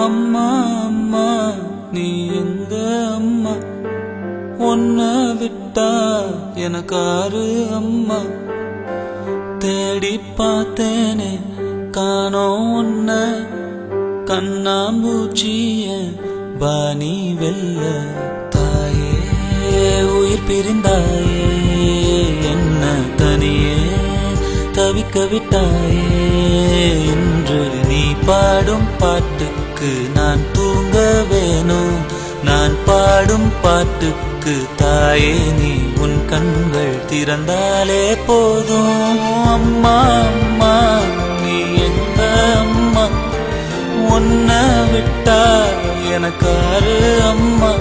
அம்மா அம்மா நீ எங்க அம்மா, உன்னை விட்டா எனக்காரு அம்மா. தேடி பார்த்தேனே காணோம் உன்ன, கண்ணாம்பூச்சிய பாணி வெல்ல. தாயே உயிர் பிரிந்தாயே, என்ன தனியே தவிக்க விட்டாயே. இன்று நீ பாடும் பாட்டுக்கு நான் தூங்க வேணும், நான் பாடும் பாட்டுக்கு தாயே நீ உன் கண்கள் திறந்தாலே போதும். அம்மா அம்மா நீ எங்க அம்மா, உன்னை விட்டா எனக்காரு அம்மா.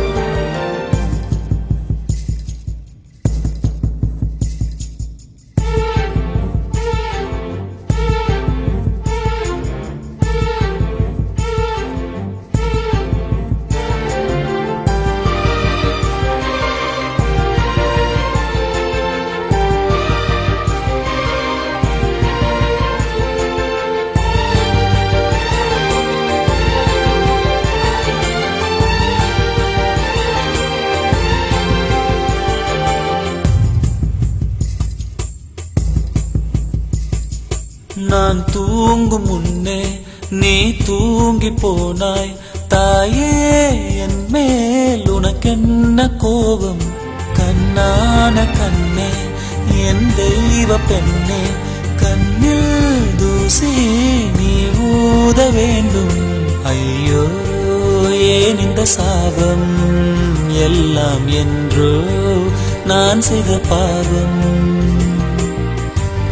நான் தூங்கும் முன்னே நீ தூங்கி போனாய் தாயே, என் மேல் உனக்கென்ன கோபம். கண்ணான கண்ணே என் தெய்வ பெண்ணே, கண்ணில் தூசி நீ ஊத வேண்டும். ஐயோ ஏன் இந்த சாபம், எல்லாம் என்றோ நான் செய்த பாவம்.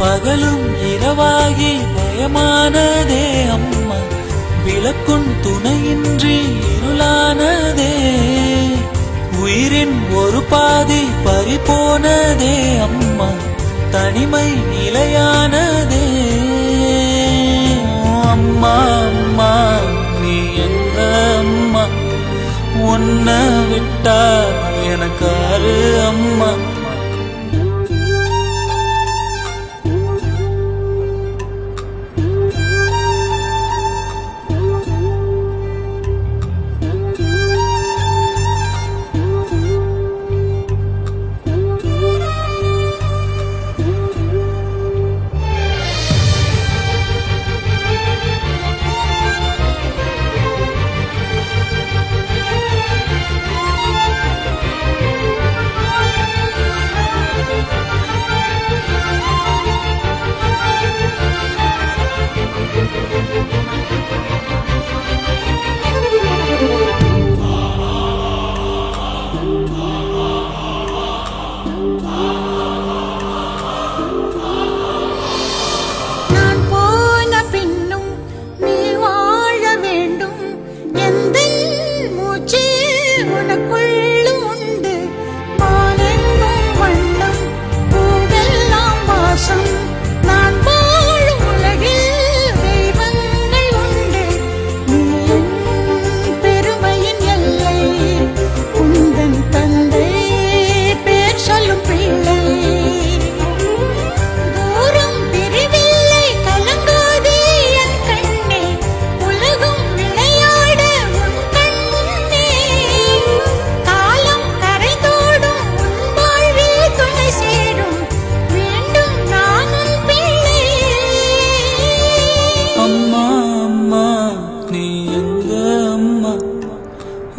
பகலும் இரவாகி பயமானதே அம்மா, விளக்கும் துணையின்றி இருளானதே. உயிரின் ஒரு பாதி பறிபோனதே அம்மா, தனிமை நிலையானதே. அம்மா அம்மா நீ எங்க அம்மா, உன்னை விட்டா எனக்காரு அம்மா.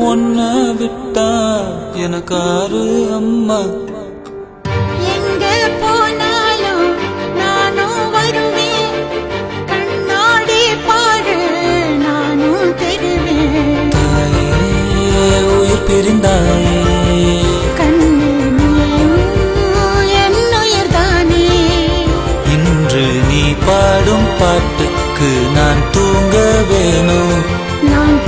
உன்னை விட்டா எனக்காரு அம்மா. எங்க போனாலும் நானும் வருவேன், கண்ணாடி பாரு நானும் தெரிவேன். தாயே உயிர் பிரிந்தாயே, கண்ணு என் உயிர்தானே. இன்று நீ பாடும் பாட்டுக்கு நான் தூங்க வேணும், நான்